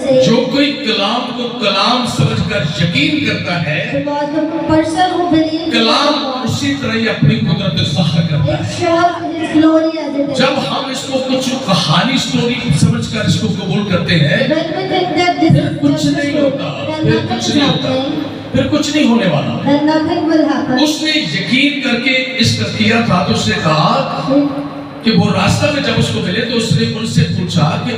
say, जो कोई कलाम को कलाम समझकर यकीन करता है, because the person who believes in Kalam God, उसी तरह ही अपनी कुदरत ज़ाहिर करता it है। shows His glory as it is. जब हम इसको कुछ कहानी स्टोरी समझकर इसको कबूल करते हैं, When we think that this फिर is कुछ just a नहीं story, होता, then फिर nothing कुछ is नहीं होता, happening, फिर कुछ नहीं होने वाला। then nothing will happen. उसने यकीन करके इसका किया था, तो उसने कहा कि वो रास्ता में जब उसको मिले तो उसने उनसे पूछा कि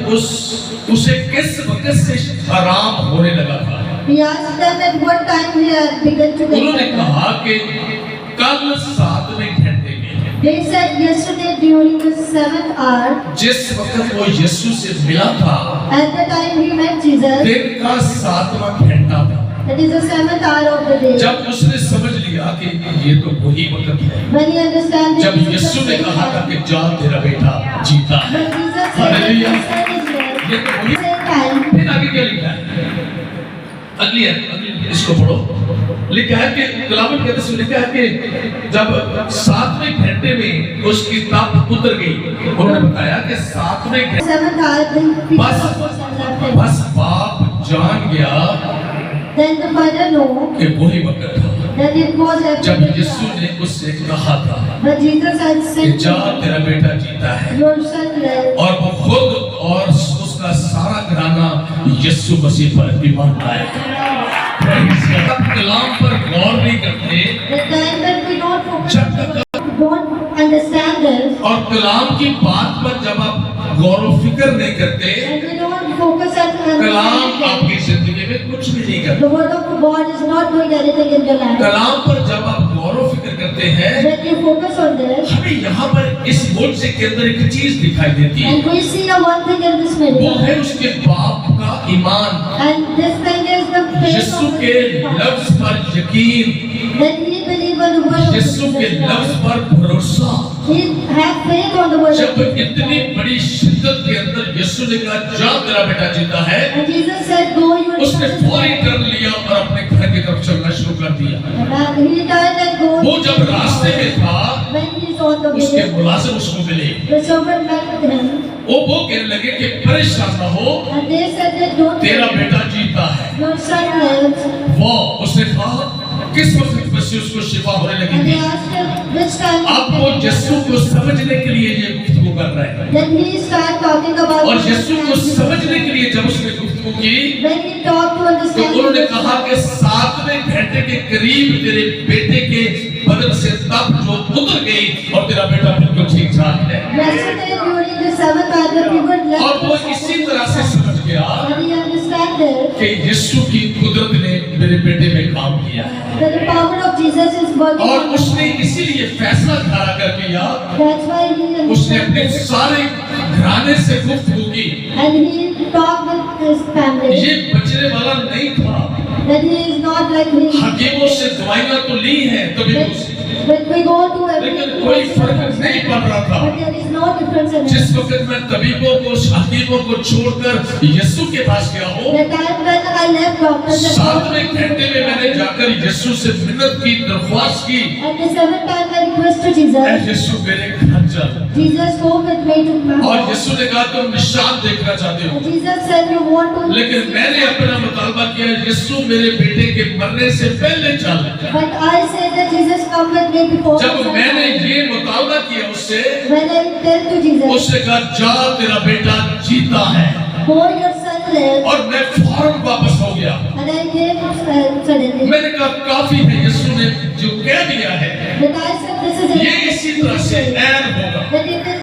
उसे किस वक्त से आराम होने लगा था। He asked them at what time he had begun to get उन्होंने better. कहा कि कल 7वें घंटे में, They said yesterday during the 7th hour, जिस वक्त वो यीशु से मिला था, at the time he met Jesus, दिन का 7वां घंटा था। that is the 7th hour of the day. जब उसने समझ लिया कि ये तो वही वक्त है, When he understands जब that this is Yeshu the ने 7th कहा था hour, कि जा तेरा बेटा जीता है, when Jesus said that hallelujah. his son is dead, ये तो वही। same time, फिर आगे क्या लिखा है? अगली इसको पढ़ो। लिखा है कि कलाम के अंदर लिखा है कि जब 7वें घंटे में उसकी ताप उतर गई, उन्होंने बताया कि 7वें घंटे 7th hour, then people बस of God left him. बस बाप जान गया Then the father know कि वही वक्त था that it was at जब the यीशु time. ने उससे कहा था But Jesus had कि said, जा तेरा बेटा जीता है, your son lives. और वो खुद और उसका सारा घराना यीशु मसीह पर ईमान लाया। कलाम पर गौर नहीं करते, The time that we don't focus, जब तक don't understand this, और कलाम की बात पर जब आप गौर व फिक्र नहीं करते, and we don't focus at Kalam understanding, आपकी जिंदगी में कुछ भी नहीं करता। the word of God is not doing anything in your life. कलाम पर जब आप गौर व फिक्र करते हैं, When you focus on this, हमें यहाँ पर इस मोर्चे के अंदर एक चीज दिखाई देती है, and we see a one thing in this वो miracle, है उसके बाप का ईमान, and this thing is the faith Yeshu of के his father. लफ्ज पर यकीन, That he believe on the word of यीशु के Jesus लफ्ज Christ. पर भरोसा। He have faith on the word of जब Jesus इतनी Christ. बड़ी शिद्दत के अंदर यीशु ने कहा जा तेरा बेटा जीता है, And Jesus said, go your उसने son is फौरी dead. टर्न लिया और अपने घर की तरफ चलना शुरू कर दिया। And he turned and go. वो जब रास्ते में था, When he saw the उसके way, मुलाजिम उसको मिले, the servant met with him, वो कहने लगे कि परेशान ना हो, and they said that don't तेरा worry, बेटा जीता है। your son lives. वो उसने कहा किस वक्त से उसको शिफा होने लगी And थी। they asked him which time. अब वो यीशु को समझने के लिए ये गुफ्तगू कर रहे हैं, Then he started talking about. और which यीशु को time. समझने के लिए जब उसने गुफ्तगू की, When he talked to तो understand. उन्होंने which कहा time. कि 7वें घंटे के करीब तेरे बेटे के बदन से तप जो उतर गई और तेरा बेटा बिल्कुल ठीक ठाक है। Yesterday during the 7th hour, the fever और वो left. इसी तरह से समझ गया And he understood कि यीशु की कुदरत ने मेरे बेटे में काम किया है, that the power of Jesus is working. और on उसने him. इसीलिए फैसला खड़ा कर दिया। That's why he उसने अपने understood. सारे घराने से गुफ्तगू की, And he talked with his family. ये बचने वाला नहीं था। That he is not like me. हकीमों से दवाइयां तो ली हैं तभी उसे, But we go to लेकिन every. कोई फर्क नहीं पड़ रहा था। But there is no difference in जिस it. वक्त मैं तबीबों को हकीमों को छोड़कर यीशु के पास गया हूँ, The time when I left doctors and 7वें घंटे में मैंने जाकर यीशु से मिन्नत की, दरख्वास्त की, at the 7th time I request to I Jesus. यीशु मेरे घर चल। Jesus spoke with me to my और house. यीशु ने कहा तुम निशान देखना चाहते हो, And Jesus said you want to. लेकिन मैंने अपना मुतालबा किया, यीशु मेरे बेटे के मरने से पहले चल। But I say that Jesus come with me before. जब the मैंने time. ये मुतालबा किया उससे, When I tell to Jesus, उसने कहा जा तेरा बेटा जीता है, go your son lives. और मैं फौरन वापस हो गया। And I came suddenly. मैंने कहा काफी है, यीशु ने जो कह दिया है But I said this is ये इसी तरह से ऐन होगा। that